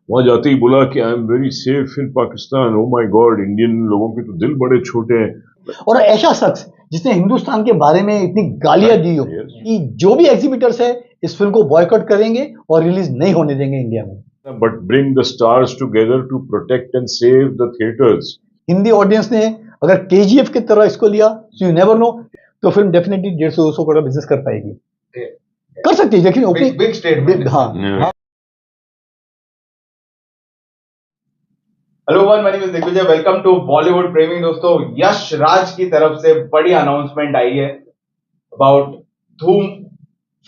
वहां जाते ही बोला कि I am very safe in Pakistan. Oh my God, Indian लोगों के तो दिल बड़े छोटे हैं। और ऐसा शख्स जिसने हिंदुस्तान के बारे में इतनी गालियां दी हो कि जो भी एग्जीबिटर्स है इस फिल्म को बॉयकॉट करेंगे और रिलीज नहीं होने देंगे इंडिया में। But bring the stars together to protect and save the theatres. Hindi audience ने अगर केजीएफ की तरह इसको लिया, सो यू नेवर नो, तो फिल्म डेफिनेटली 150-200 करोड़ बिजनेस कर पाएगी, कर सकती है। लेकिन ओपनिंग बिग स्टेटमेंट। हाँ। Hello one, my name is Digvijay, welcome to Bollywood प्रेमी। दोस्तों, यश राज की तरफ से बड़ी अनाउंसमेंट आई है अबाउट धूम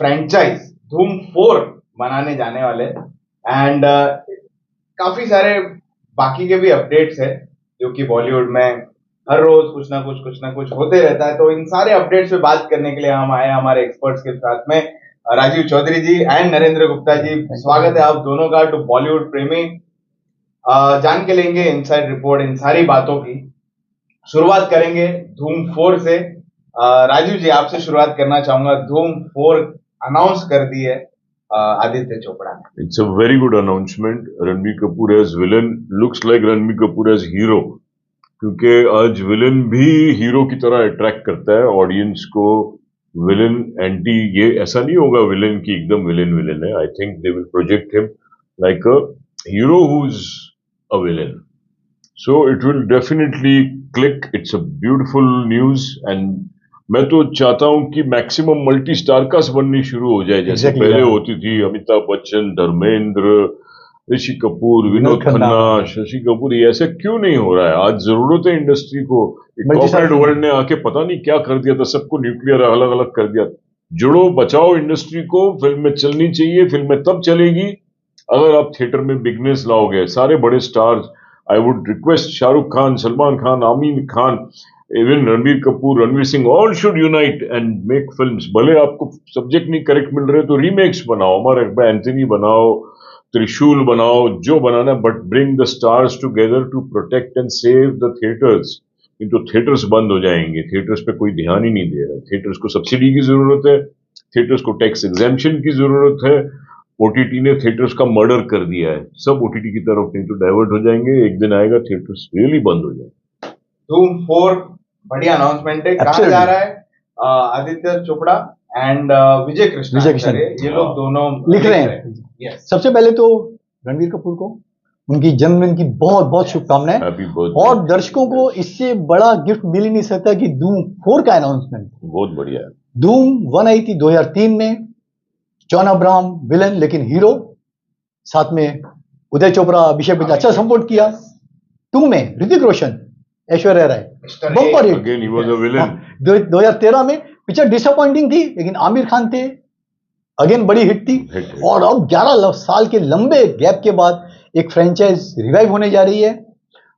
फ्रेंचाइज। धूम 4 बनाने जाने वाले एंड काफी सारे बाकी के भी अपडेट्स है जो कि बॉलीवुड में हर रोज कुछ ना कुछ होते रहता है। तो इन सारे अपडेट्स पे बात करने के लिए हम आए हमारे एक्सपर्ट्स के साथ में, राजीव चौधरी जी एंड नरेंद्र गुप्ता जी। स्वागत है आप दोनों का टू बॉलीवुड प्रेमी। जान के लेंगे इनसाइड रिपोर्ट इन सारी बातों की। शुरुआत करेंगे धूम 4 से। राजीव जी, आपसे शुरुआत करना चाहूंगा। धूम 4 अनाउंस कर दी है आदित्य चोपड़ा ने। It's a very good announcement. Ranbir Kapoor as villain looks like Ranbir Kapoor as hero, क्योंकि आज विलन भी हीरो की तरह अट्रैक्ट करता है ऑडियंस को। विलन एंटी ये ऐसा नहीं होगा विलन की एकदम विलन विलन है। I think they will project him like a hero who is a villain. So it will definitely click. It's a beautiful news and मैं तो चाहता हूं कि मैक्सिमम मल्टी स्टार कास्ट बननी शुरू हो जाए, जैसे पहले होती थी। अमिताभ बच्चन, धर्मेंद्र, ऋषि कपूर, विनोद खन्ना, शशि कपूर। ये ऐसे क्यों नहीं हो रहा है? आज जरूरत है इंडस्ट्री को। कॉर्पोरेट वर्ल्ड ने आके पता नहीं क्या कर दिया था, सबको न्यूक्लियर अलग अलग कर दिया। जुड़ो, बचाओ इंडस्ट्री को। फिल्म में चलनी चाहिए। फिल्में तब चलेगी अगर आप थिएटर में बिगनेस लाओगे। सारे बड़े stars, I would request Shahrukh Khan, Salman Khan, Aamir Khan, even Ranbir Kapoor, Ranveer Singh, all should unite and make films. भले आपको सब्जेक्ट नहीं करेक्ट मिल रहे तो रीमेक्स बनाओ, अमर अकबर एंथनी बनाओ, त्रिशूल बनाओ, जो बनाना, but bring the stars together to protect and save the theatres. नहीं तो थिएटर्स बंद हो जाएंगे। थिएटर्स पे कोई ध्यान ही नहीं दे रहा। थिएटर्स को सब्सिडी की जरूरत है, थिएटर्स को टैक्स एग्जेम्पशन की जरूरत है। ओटीटी ने थिएटर्स का मर्डर कर दिया है। सब ओटीटी की तरफ नहीं तो डाइवर्ट हो जाएंगे। एक दिन आएगा थिएटर्स रियली बंद हो जाएंगे। धूम 4 बढ़िया अनाउंसमेंट है। कहाँ जा रहा है? आदित्य चोपड़ा एंड विजय कृष्ण, ये लोग दोनों लिख रहे हैं। सबसे पहले तो रणबीर कपूर को उनकी जन्मदिन की बहुत बहुत शुभकामनाएं। और दर्शकों को इससे बड़ा गिफ्ट मिल ही नहीं सकता कि धूम 4 का अनाउंसमेंट। बहुत बढ़िया है। धूम 1 आई थी 2003 में, जॉन अब्राहम विलन लेकिन हीरो, साथ में उदय चोपड़ा, अभिषेक बच्चन, अच्छा सपोर्ट किया। 2 में ऋतिक रोशन, ऐश्वर्या राय, बम्पर हिट। 2013 में पिक्चर डिसअपॉइंटिंग थी लेकिन आमिर खान थे, अगेन बड़ी हिट थी। और अब 11 साल के लंबे गैप के बाद एक फ्रेंचाइज रिवाइव होने जा रही है।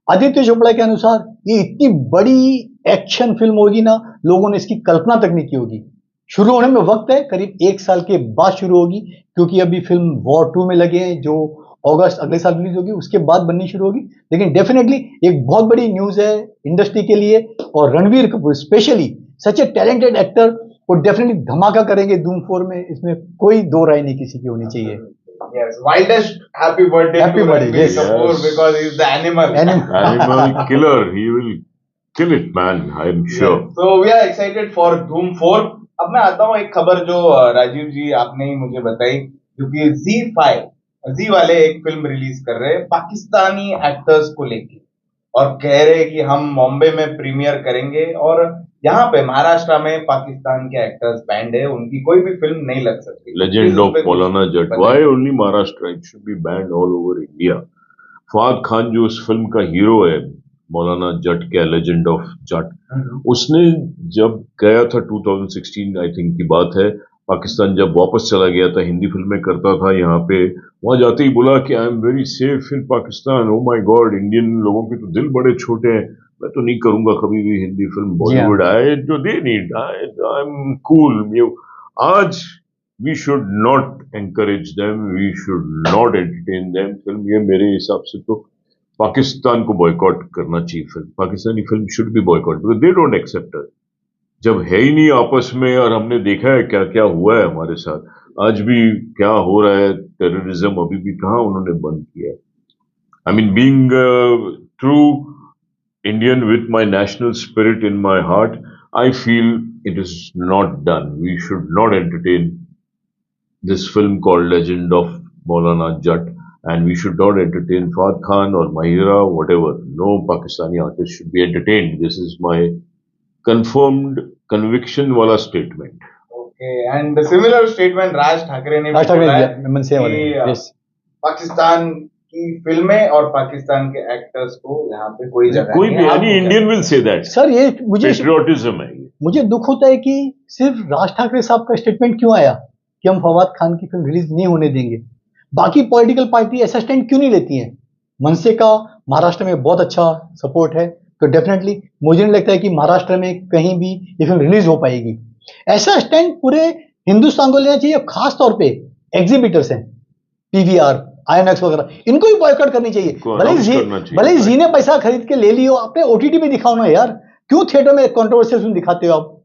आदित्य चोपड़ा के अनुसार ये इतनी बड़ी एक्शन फिल्म होगी ना, लोगों ने इसकी कल्पना तक नहीं की होगी। शुरू होने में वक्त है, करीब 1 साल के बाद शुरू होगी, क्योंकि अभी फिल्म वॉर 2 में लगे हैं जो अगस्त अगले साल रिलीज होगी, उसके बाद बननी शुरू होगी। लेकिन डेफिनेटली एक बहुत बड़ी न्यूज है इंडस्ट्री के लिए। और रणबीर कपूर स्पेशली सच ए टैलेंटेड एक्टर, वो डेफिनेटली धमाका करेंगे धूम 4 में। इसमें कोई दो राय नहीं किसी की होनी चाहिए। Yes, wildest happy birthday to Ranbir Kapoor because he is the animal killer. He will kill it, man. I am sure. So we are excited for Dhoom 4. अब मैं आता हूँ एक खबर जो राजीव जी आपने ही मुझे बताई, क्योंकि जी वाले एक फिल्म रिलीज कर रहे हैं पाकिस्तानी एक्टर्स को लेके, और कह रहे हैं कि हम बॉम्बे में प्रीमियर करेंगे। और यहाँ पे महाराष्ट्र में पाकिस्तान के एक्टर्स बैंड है, उनकी कोई भी फिल्म नहीं लग सकती। Legend of Maulana Jatt, why only Maharashtra? It should be banned all over India. Fahad Khan जो उस फिल्म का हीरो है, मौलाना जट क्या, लेजेंड ऑफ जट, उसने जब गया था 2016 आई थिंक की बात है, पाकिस्तान जब वापस चला गया था, हिंदी फिल्में करता था यहाँ पे, वहां जाते ही बोला कि I am very safe in Pakistan. Oh my God, Indian लोगों के तो दिल बड़े छोटे हैं, मैं तो नहीं करूंगा कभी भी हिंदी फिल्म। बॉलीवुड आए जो they need, I am cool. आज we should not encourage them, we should not entertain them. Film ये मेरे हिसाब से तो पाकिस्तान को बॉयकॉट करना चाहिए। Film, Pakistani film should be boycott because they don't accept it. जब है ही नहीं आपस में, और हमने देखा है क्या क्या हुआ है हमारे साथ, आज भी क्या हो रहा है, टेररिज्म अभी भी कहाँ उन्होंने बंद किया है। I mean, being a true Indian with my national spirit in my heart, I feel it is not done. We should not entertain this film called Legend of Maulana Jatt, and we should not entertain Fahad Khan or Mahira, whatever. No Pakistani artist should be entertained. This is my confirmed conviction wala statement. Okay and similar statement Raj Thackeray ने भी राज ठाकरे बोला है दिया, मनसे वाले, कि yes. Pakistan की फिल्में और पाकिस्तान के एक्टर्स को यहाँ पे कोई जगह कोई नहीं भी है। any Indian will say that. Sir ये मुझे Patriotism है ये. मुझे दुख होता है कि सिर्फ राज ठाकरे साहब का स्टेटमेंट क्यों आया कि हम फवाद खान की फिल्म रिलीज नहीं होने देंगे। बाकी पॉलिटिकल पार्टी ऐसा स्टैंड क्यों नहीं लेती हैं? मनसे का महाराष्ट्र में बहुत अच्छा सपोर्ट है, तो डेफिनेटली मुझे नहीं लगता है कि महाराष्ट्र में कहीं भी ये फिल्म रिलीज हो पाएगी। ऐसा स्टैंड पूरे हिंदुस्तान को लेना चाहिए, खास तौर पे एग्जीबिटर्स हैं, पीवीआर, आईएनएक्स वगैरह, इनको भी बॉयकॉट करनी चाहिए। भले ही जी ने पैसा खरीद के ले लियो, अपने ओटीटी में दिखाओ ना यार, क्यों थिएटर में कंट्रोवर्शियल फिल्म दिखाते हो आप?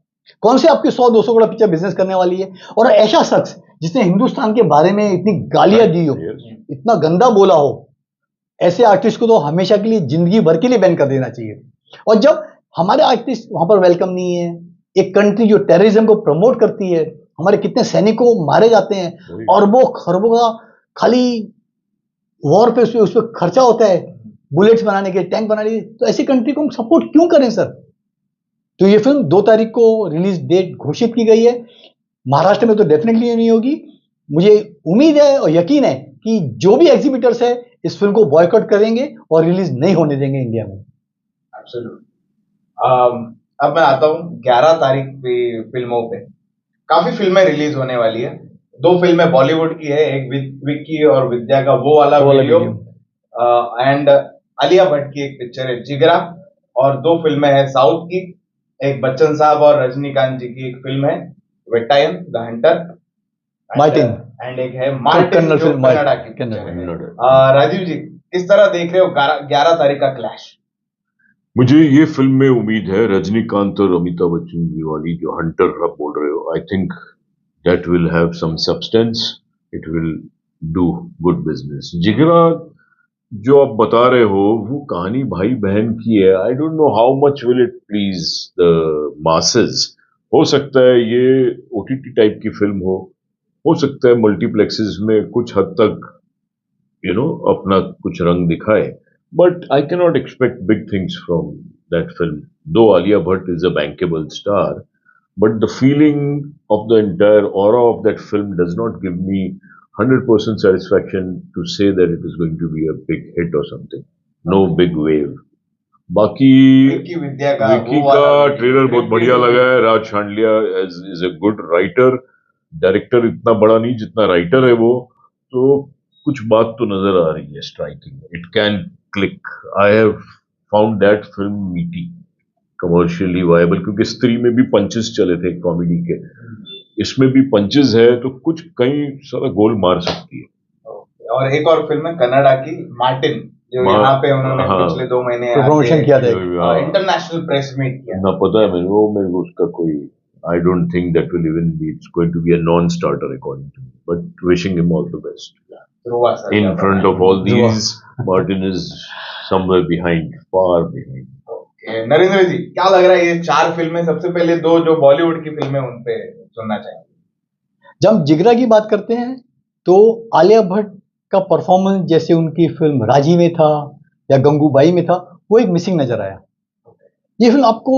कौन से आपकी 100-200 करोड़ पिक्चर बिजनेस करने वाली है? और ऐसा शख्स जिसने हिंदुस्तान के बारे में इतनी गालियां दी हो, इतना गंदा बोला हो, ऐसे आर्टिस्ट को तो हमेशा के लिए, जिंदगी भर के लिए बैन कर देना चाहिए। और जब हमारे आर्टिस्ट वहां पर वेलकम नहीं है, एक कंट्री जो टेररिज्म को प्रमोट करती है, हमारे कितने सैनिकों मारे जाते हैं, अरबों खरबों का खाली वॉर पे उस पर खर्चा होता है, बुलेट्स बनाने के, टैंक बनाने के, तो ऐसी कंट्री को हम सपोर्ट क्यों करें सर? तो ये फिल्म 2 तारीख को रिलीज डेट घोषित की गई है। महाराष्ट्र में तो डेफिनेटली नहीं होगी। मुझे उम्मीद है और यकीन है कि जो भी एग्जीबिटर्स है इस फिल्म को बॉयकॉट करेंगे और रिलीज नहीं होने देंगे इंडिया में। अब मैं आता हूँ 11 तारीख पे फिल्मों पे। काफी फिल्में रिलीज होने वाली है। 2 फिल्में बॉलीवुड की है, एक विक्की और विद्या का वो वाला वीडियो, एंड आलिया भट्ट की एक पिक्चर है जिगरा, और 2 फिल्में हैं साउथ की, एक बच्चन साहब और रजनीकांत जी की एक फिल्म है वेट्टायम द हंटर, मार्टिन, एंड एक है मार्टिन जो कन्नड़ा की पिक्चर है। राजीव जी, किस तरह देख रहे हो 11 तारीख का क्लैश? मुझे ये फिल्म में उम्मीद है रजनीकांत और अमिताभ बच्चन जी वाली, जो हंटर आप बोल रहे हो, I think that will have some substance, it will do good business. Jigra जो आप बता रहे हो वो कहानी भाई बहन की है। I don't know how much will it please the masses. हो सकता है ये ओटीटी टाइप की फिल्म हो सकता है मल्टीप्लेक्सेस में कुछ हद तक अपना कुछ रंग दिखाए, but I cannot expect big things from that film. Though Alia Bhatt is a bankable star, but the feeling of the entire aura of that film does not give me 100% satisfaction to say that it is going to be a big hit or something. No big wave. बाकी विक्की का trailer बहुत बढ़िया लगा है। राज शांडलिया is a good writer, director इतना बड़ा नहीं जितना राइटर है वो, तो कुछ बात तो नजर आ रही है striking. It can click. I have found that film मीटी, कमर्शियली वायबल, क्योंकि स्त्री में भी पंचेस चले थे कॉमेडी के, इसमें भी पंचेस है, तो कुछ कहीं सारा गोल मार सकती है। और एक और फिल्म है कन्नड़ा की मार्टिन, जो यहाँ पे उन्होंने पिछले 2 महीने प्रमोशन किया था, इंटरनेशनल प्रेस मीट किया ना, पता है मेरे को उसका कोई, I don't think that will even be, it's going to be a non-starter according to me, but wishing him all the best. In front of all these, Martin is somewhere behind, far behind. Okay. Narendra जी, क्या लग रहा है ये 4 फिल्में? सबसे पहले 2 जो बॉलीवुड की फिल्में उन पे सुनना चाहेंगे। जब जिगरा की बात करते हैं तो आलिया भट्ट का परफॉर्मेंस जैसे उनकी फिल्म राजी में था या गंगूबाई में था, वो एक मिसिंग नजर आया। ये फिल्म आपको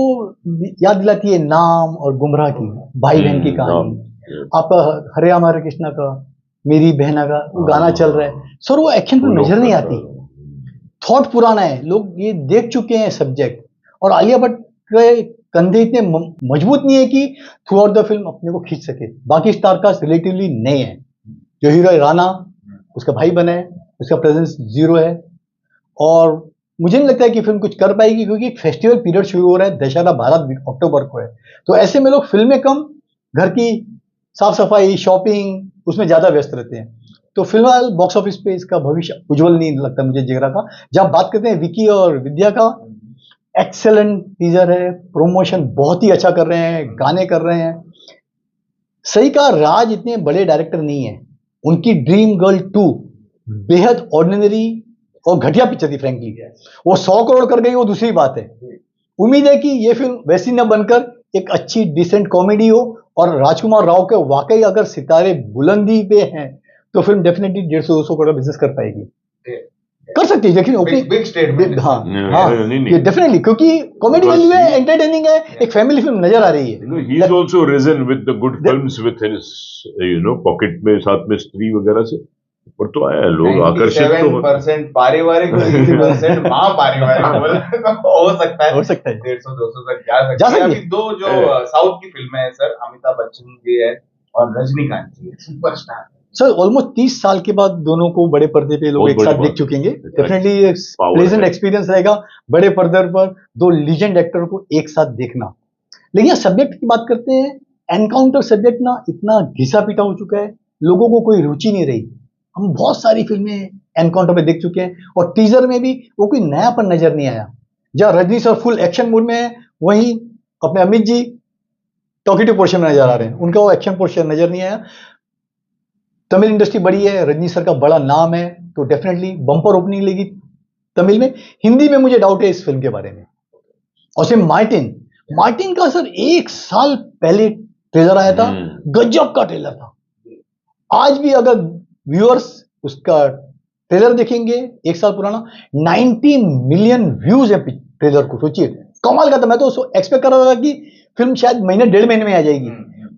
याद दिलाती है नाम और गुमराह की, भाई बहन की कहानी। आपका हरे राम हरे कृष्णा का, मेरी बहना का वो गाना चल रहा है सर, वो एक्शन पे नजर नहीं आती, थॉट पुराना है, लोग ये देख चुके हैं सब्जेक्ट। और आलिया भट्ट के कंधे इतने मजबूत नहीं है कि थ्रू आउट द फिल्म अपने को खींच सके। बाकी स्टार कास्ट रिलेटिवली नए हैं। जो हीरो राणा, उसका भाई बना है, उसका प्रेजेंस 0 है, और मुझे नहीं लगता है कि फिल्म कुछ कर पाएगी, क्योंकि एक फेस्टिवल पीरियड शुरू हो रहा है, दशहरा 12 अक्टूबर को है, तो ऐसे में लोग फिल्में कम, घर की साफ सफाई, शॉपिंग, उसमें ज्यादा व्यस्त रहते हैं। तो फिलहाल बॉक्स ऑफिस पे इसका भविष्य उज्जवल नहीं लगता मुझे जिगरा का। जब बात करते हैं विकी और विद्या का, एक्सेलेंट टीजर है, प्रमोशन बहुत ही अच्छा कर रहे हैं, गाने कर रहे हैं। सही कहा, राज इतने बड़े डायरेक्टर नहीं है, उनकी ड्रीम गर्ल 2 बेहद ऑर्डिनरी और घटिया पिक्चर थी फ्रेंकली। वो 100 करोड़ कर गई वो दूसरी बात है। उम्मीद है कि ये फिल्म वैसी न बनकर एक अच्छी डिसेंट कॉमेडी हो, और राजकुमार राव के वाकई अगर सितारे बुलंदी पे हैं तो फिल्म डेफिनेटली 150-200 करोड़ बिजनेस कर पाएगी, कर सकती है। लेकिन बिग स्टेटमेंट। हाँ हाँ, नहीं, ये डेफिनेटली, क्योंकि कॉमेडी Because वैल्यू है, he- एंटरटेनिंग है, एक फैमिली फिल्म नजर आ रही है। he is also risen with the good films with his pocket में, साथ में स्त्री वगैरह से ऊपर तो आया है, लोग आकर्षित तो होते 97% पारिवारिक, 3% मां पारिवारिक बोला तो हो सकता है, हो सकता है 150-200 तक जा जा सकती है। सकती अभी दो जो साउथ की फिल्में हैं सर, अमिताभ बच्चन जी है और रजनीकांत जी है, सुपरस्टार। सर। ऑलमोस्ट 30 साल के बाद दोनों को बड़े पर्दे पे लोग बहुत एक बड़ी साथ बात देख चुकेंगे। है। डेफिनेटली Power प्लेजेंट है। एक्सपीरियंस रहेगा बड़े पर्दे पर दो लीजेंड एक्टर को एक साथ देखना। लेकिन सब्जेक्ट की बात करते हैं, एनकाउंटर सब्जेक्ट ना इतना घिसा पीटा हो चुका है, लोगों को कोई रुचि नहीं रही। हम बहुत सारी फिल्में एनकाउंटर पे देख चुके हैं, और टीजर में भी वो कोई नयापन नजर नहीं आया। जहाँ Rajni sir full action mood में है, वहीं अपने अमित जी टॉकेटिव पोर्शन में नजर आ रहे हैं, उनका वो एक्शन पोर्शन नजर नहीं आया। तमिल इंडस्ट्री बड़ी है, रजनी सर का बड़ा नाम है, तो डेफिनेटली बम्पर ओपनिंग लेगी तमिल में। हिंदी में मुझे डाउट है इस फिल्म के बारे में। और सिर्फ मार्टिन का सर 1 साल पहले ट्रेलर आया था, गजब का ट्रेलर था। आज भी अगर व्यूअर्स उसका ट्रेलर देखेंगे 1 साल पुराना, 90 मिलियन व्यूज है ट्रेलर को, सोचिए कमाल का था। मैं तो एक्सपेक्ट कर रहा था कि फिल्म शायद महीने 1.5 महीने में आ जाएगी।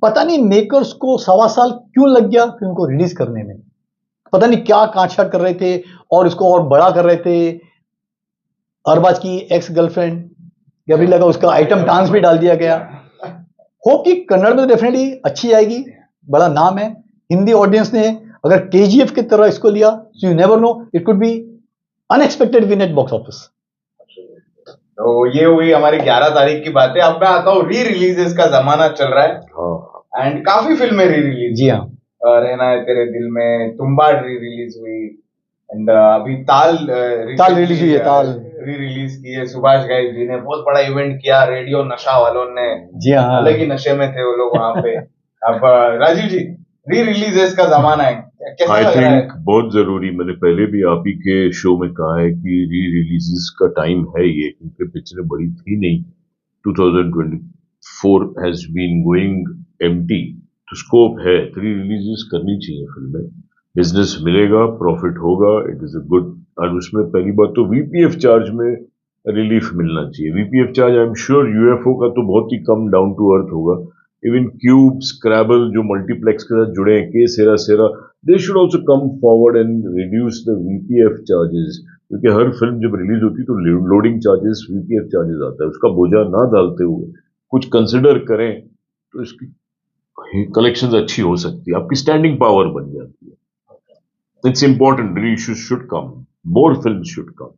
पता नहीं मेकर्स को 1.25 साल क्यों लग गया फिल्म को रिलीज करने में, पता नहीं क्या काटछाट कर रहे थे और इसको और बड़ा कर रहे थे। अरबाज की एक्स गर्लफ्रेंड गैब्रिएला का उसका आइटम डांस भी डाल दिया गया। होप कि कन्नड़ में डेफिनेटली अच्छी आएगी, बड़ा नाम है। हिंदी ऑडियंस ने अगर केजीएफ की तरह इसको लिया, so you never no, it could be unexpected win at box office. तो ये हुई हमारी 11 तारीख की बात है। अब मैं आता हूँ, री रिलीजेस का जमाना चल रहा है एंड काफी फिल्में री रिलीज। जी हाँ, रहना है तेरे दिल में, तुम्बाड़ री रिलीज हुई, एंड अभी ताल रिलीज हुई है। ताल री रिलीज की है सुभाष घई जी ने, बहुत बड़ा इवेंट किया, रेडियो नशा वालों ने। जी हाँ, अलग ही नशे में थे वो लोग वहां पे। अब राजीव जी, री रिलीजेस का जमाना है, कैसा आई लग रहा है? थिंक बहुत जरूरी, मैंने पहले भी आप ही के शो में कहा है कि री रिलीजेस का टाइम है ये, क्योंकि पिक्चरें बड़ी थी नहीं। 2024 हैज बीन गोइंग एम्प्टी, तो स्कोप है, री रिलीजेस करनी चाहिए फिल्में, बिजनेस मिलेगा, प्रॉफिट होगा, इट इज अ गुड। और उसमें पहली बात तो वीपीएफ चार्ज में रिलीफ मिलना चाहिए। VPF charge I am sure UFO का तो बहुत ही कम डाउन टू अर्थ होगा। इवन क्यूब, स्क्रैबल जो मल्टीप्लेक्स के साथ जुड़े हैं, K Sera Sera, they should also come forward and reduce the VPF charges, क्योंकि हर फिल्म जब रिलीज होती है तो लोडिंग चार्जेस, वीपीएफ चार्जेस आता है, उसका बोझा ना डालते हुए कुछ कंसिडर करें तो इसकी कलेक्शंस अच्छी हो सकती है, आपकी स्टैंडिंग पावर बन जाती है। इट्स इंपॉर्टेंट, री issues should come, more film should come.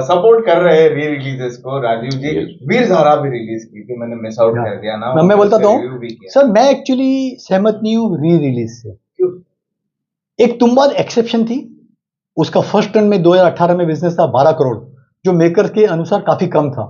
Support कर रहे हैं री रिलीजेस को राजीव जी। Yes. वीर ज़ारा भी रिलीज की थी, मैंने मिस आउट कर दिया ना। मैं बोलता उसका हूँ review भी किया। सर, मैं एक्चुअली सहमत नहीं हूँ री रिलीज से। क्यों? एक तुम्बाड़ एक्सेप्शन थी, उसका फर्स्ट टर्न में 2018 में बिजनेस था 12 करोड़, जो मेकर के अनुसार काफी कम था।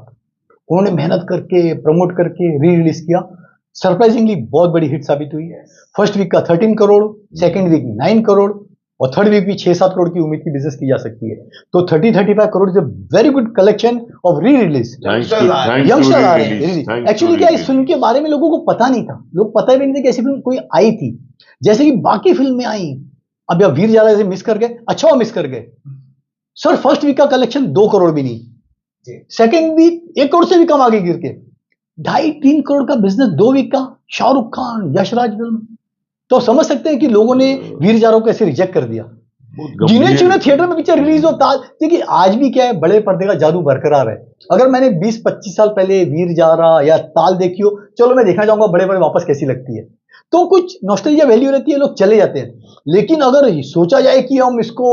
उन्होंने मेहनत करके प्रमोट करके री रिलीज किया, सरप्राइजिंगली बहुत बड़ी हिट साबित हुई है। फर्स्ट वीक का 13 करोड़, सेकंड वीक 9 करोड़, और थर्ड वीक भी 6-7 करोड़ की उम्मीद की बिजनेस की जा सकती है। तो 30-35 crore is a very good collection of re release. Youngster आ रहे हैं। एक्चुअली क्या, इस फिल्म के बारे में लोगों को पता नहीं था, लोग पता भी नहीं था कि ऐसी फिल्म कोई आई थी, जैसे कि बाकी फिल्में आई। अब या वीर ज़ारा से मिस कर गए, अच्छा वो मिस कर गए सर। फर्स्ट वीक का कलेक्शन 2 करोड़ भी नहीं, सेकेंड वीक 1 करोड़ से भी कम आगे गिर के 2.5-3 करोड़ का बिजनेस 2 वीक का। शाहरुख खान, यशराज फिल्म, तो समझ सकते हैं कि लोगों ने वीर ज़ारा को कैसे रिजेक्ट कर दिया। जिन्हें जिन्हें थिएटर में पिक्चर रिलीज हो, ताल देखिए, आज भी क्या है, बड़े पर्दे का जादू बरकरार है। अगर मैंने 20-25 साल पहले वीर ज़ारा या ताल देखी हो, चलो मैं देखना चाहूंगा बड़े बड़े वापस कैसी लगती है, तो कुछ नॉस्टैल्जिया वैल्यू रहती है, लोग चले जाते हैं। लेकिन अगर सोचा जाए कि हम इसको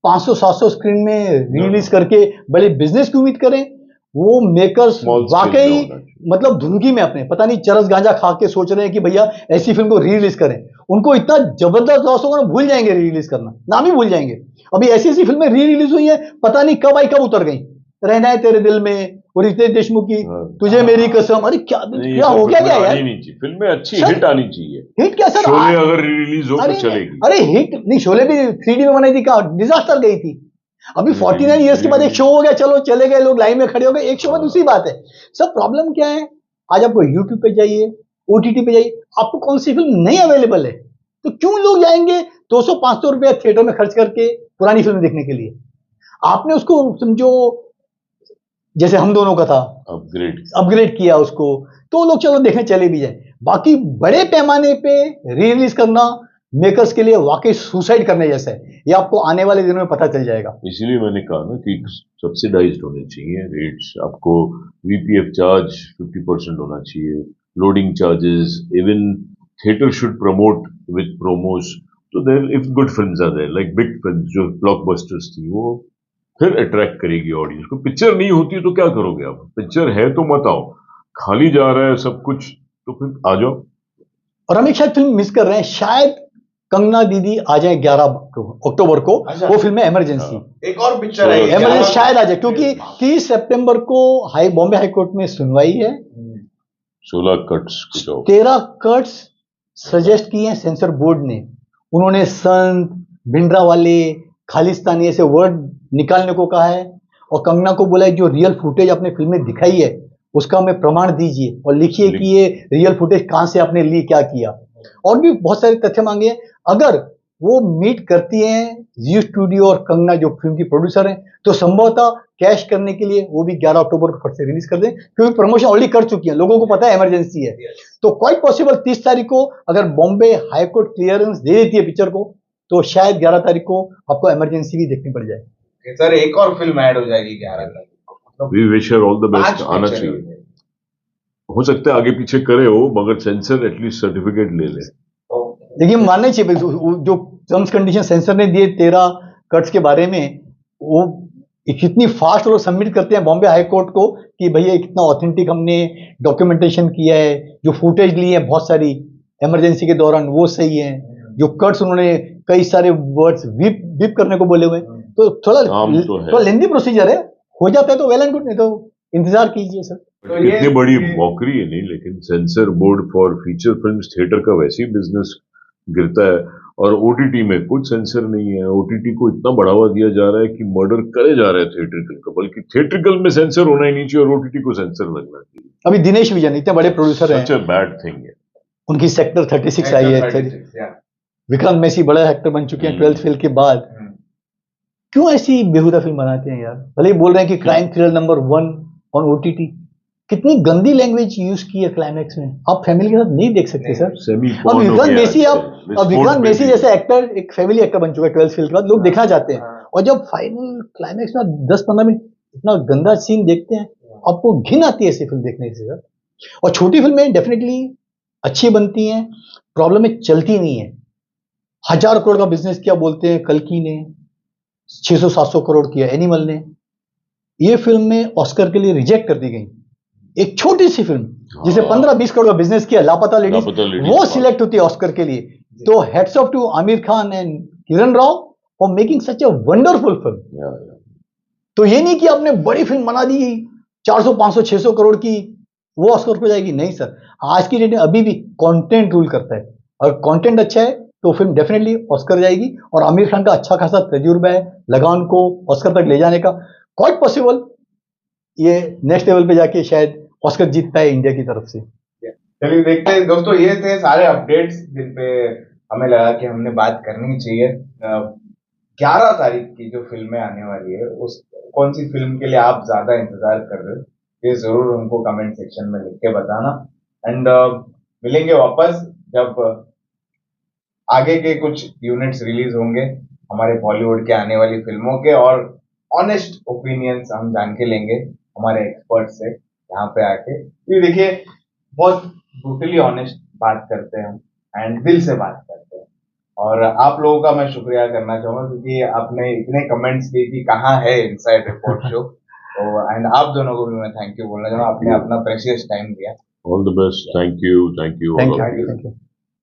500-700 स्क्रीन में रिलीज करके बड़े बिजनेस की उम्मीद करें, वो मेकर्स वाकई मतलब धुनगी में अपने पता नहीं चरस गांजा खा के सोच रहे हैं कि भैया ऐसी फिल्म को री रिलीज करें। उनको इतना जबरदस्त लॉस होगा ना, भूल जाएंगे री रिलीज करना, नाम ही भूल जाएंगे। अभी ऐसी ऐसी फिल्में री रिलीज हुई हैं, पता नहीं कब आई कब उतर गई। रहना है तेरे दिल में, और रितेश देशमुख की तुझे मेरी कसम, अरे क्या हो गया क्या यार। फिल्में अच्छी हिट आनी चाहिए। हिट क्या सर, शोले अगर री रिलीज हो तो चलेगी। अरे हिट नहीं, शोले भी 3D में बनाई थी, क्या डिजास्टर गई थी। अभी 49 ईयर्स के बाद एक शो हो गया, चलो चले गए लोग, लाइन में खड़े हो गए, एक शो में दूसरी बात है। सब प्रॉब्लम क्या है, आज आपको यूट्यूब पे जाइए, ओटीटी पे जाइए, आपको कौन सी फिल्म नहीं अवेलेबल है, तो क्यों लोग जाएंगे 200-500 रुपया थिएटर में खर्च करके पुरानी फिल्म देखने के लिए? आपने उसको समझो जैसे हम दोनों का था, अपग्रेड किया उसको, तो लोग चलो देखने चले भी जाए। बाकी बड़े पैमाने पे री रिलीज करना मेकर्स के लिए वाकई सुसाइड करने जैसा है, ये आपको आने वाले दिनों में पता चल जाएगा। इसीलिए मैंने कहा ना कि सब्सिडाइज्ड होने चाहिए रेट्स, आपको वीपीएफ चार्ज 50% होना चाहिए, loading charges, even theatre should promote with promos, तो there if good films are there like big films जो ब्लॉकबस्टर्स थी, वो फिर अट्रैक्ट करेगी ऑडियंस को। पिक्चर नहीं होती तो क्या करोगे आप? पिक्चर है तो मत आओ, खाली जा रहा है सब कुछ तो फिर आ जाओ। और हम एक शायद फिल्म मिस कर रहे हैं, शायद कंगना दीदी आ जाए 11 अक्टूबर को। अच्छा। वो फिल्म है इमरजेंसी, एक और पिक्चर है इमरजेंसी शायद आ जाए, क्योंकि 30 सितंबर को बॉम्बे हाई कोर्ट में सुनवाई है। 16 कट्स 13 कट्स सजेस्ट किए हैं सेंसर बोर्ड ने। उन्होंने संत, भिंडरा वाले, खालिस्तानी ऐसे वर्ड निकालने को कहा है, और कंगना को बोला है जो रियल फुटेज आपने फिल्म में दिखाई है उसका हमें प्रमाण दीजिए और लिखिए कि ये रियल फुटेज कहां से आपने ली, क्या किया। और भी बहुत सारे तथ्य मांगे हैं। अगर वो मीट करती हैं जी स्टूडियो और कंगना जो फिल्म की प्रोड्यूसर हैं, तो संभवतः कैश करने के लिए वो भी 11 अक्टूबर को फट से रिलीज कर दें, क्योंकि प्रमोशन ऑलरेडी कर चुकी है, लोगों को पता है इमरजेंसी है। तो क्वाइट पॉसिबल 30 तारीख को अगर बॉम्बे हाई कोर्ट क्लियरेंस दे देती है पिक्चर को, तो शायद 11 तारीख को आपको इमरजेंसी भी देखनी पड़ जाए। सर एक और फिल्म ऐड हो जाएगी 11 तारीख को। We wish her all the best, आना चाहिए। हो सकता है आगे पीछे करे हो, मगर सेंसर एटलीस्ट सर्टिफिकेट ले ले। देखिए मानना चाहिए जो टर्म्स कंडीशन सेंसर ने दिए 13 कट्स के बारे में, वो कितनी फास्ट लोग सबमिट करते हैं बॉम्बे हाई कोर्ट को कि भैया कितना ऑथेंटिक हमने डॉक्यूमेंटेशन किया है, जो फुटेज ली है बहुत सारी इमरजेंसी के दौरान वो सही है, जो कट्स उन्होंने कई सारे वर्ड्स विप करने को बोले हुए, तो थोड़ा लेंदी प्रोसीजर है। हो जाता है तो वेल एंड गुड, नहीं तो इंतजार कीजिए सर। तो इतनी बड़ी मौकरी है नहीं, लेकिन sensor board for feature films, theatre का वैसे ही बिजनेस गिरता है, और ओटीटी में कुछ सेंसर नहीं है। ओटीटी को इतना बढ़ावा दिया जा रहा है कि मर्डर करे जा रहा है थिएट्रिकल का, बल्कि थिएट्रिकल में सेंसर होना ही नहीं चाहिए और ओटीटी को सेंसर लगना चाहिए। अभी दिनेश विजन इतने बड़े प्रोड्यूसर हैं, सच अ बैड थिंग है। उनकी सेक्टर 36 आई है, विक्रांत मैसी बड़ा एक्टर बन चुके हैं 12th फेल के बाद। क्यों ऐसी बेहुदा फिल्म बनाते हैं यार? भले ही बोल रहे हैं कि crime thriller number 1 on OTT, कितनी गंदी लैंग्वेज यूज की है क्लाइमैक्स में, आप फैमिली के साथ नहीं देख सकते सर। अब विक्रांत मैसी जैसे एक्टर एक फैमिली एक्टर बन चुका है 12th फेल के बाद, लोग देखना चाहते हैं, और जब फाइनल क्लाइमैक्स में 10-15 मिनट इतना गंदा सीन देखते हैं, आपको घिन आती है ऐसी फिल्म देखने से सर। और छोटी फिल्में डेफिनेटली अच्छी बनती हैं, प्रॉब्लम में चलती नहीं है। 1000 करोड़ का बिजनेस किया बोलते हैं कल्कि ने, 600-700 करोड़ किया एनिमल ने। ये फिल्म में ऑस्कर के लिए रिजेक्ट कर दी गई। एक छोटी सी फिल्म जिसे 15-20 करोड़ का बिजनेस किया, लापता लेडीज, वो सिलेक्ट होती है ऑस्कर के लिए। तो heads off to Aamir Khan and Kiran Rao for making such a wonderful film. तो ये नहीं कि आपने बड़ी फिल्म बना दी 400, 500, 600 करोड़ की, वो ऑस्कर को जाएगी, नहीं सर। आज की डेट में अभी भी कंटेंट रूल करता है, और कंटेंट अच्छा है तो फिल्म डेफिनेटली ऑस्कर जाएगी। और आमिर खान का अच्छा खासा तजुर्बा है लगान को ऑस्कर तक ले जाने का, क्वाइट पॉसिबल ये नेक्स्ट लेवल पे जाके शायद ऑस्कर जीत पाए इंडिया की तरफ से। चलिए देखते हैं दोस्तों, ये थे सारे अपडेट्स जिन पे हमें लगा कि हमने बात करनी चाहिए। 11 तारीख की जो फिल्में आने वाली है, उस कौन सी फिल्म के लिए आप ज्यादा इंतजार कर रहे हो, ये जरूर हमको कमेंट सेक्शन में लिख के बताना। एंड मिलेंगे वापस जब आगे के कुछ यूनिट्स रिलीज होंगे हमारे बॉलीवुड के आने वाली फिल्मों के, और ऑनेस्ट ओपिनियंस हम जान के लेंगे हमारे एक्सपर्ट से यहाँ पे आके। ये देखिए बहुत ब्रूटली ऑनेस्ट बात करते हैं हम, एंड दिल से बात करते हैं। और आप लोगों का मैं शुक्रिया करना चाहूंगा क्योंकि आपने इतने कमेंट्स किए कि कहाँ है इनसाइड रिपोर्ट शो, एंड आप दोनों को भी मैं थैंक यू बोलना चाहूंगा, आपने अपना प्रेशियस टाइम दिया। All the best, thank you. Thank you.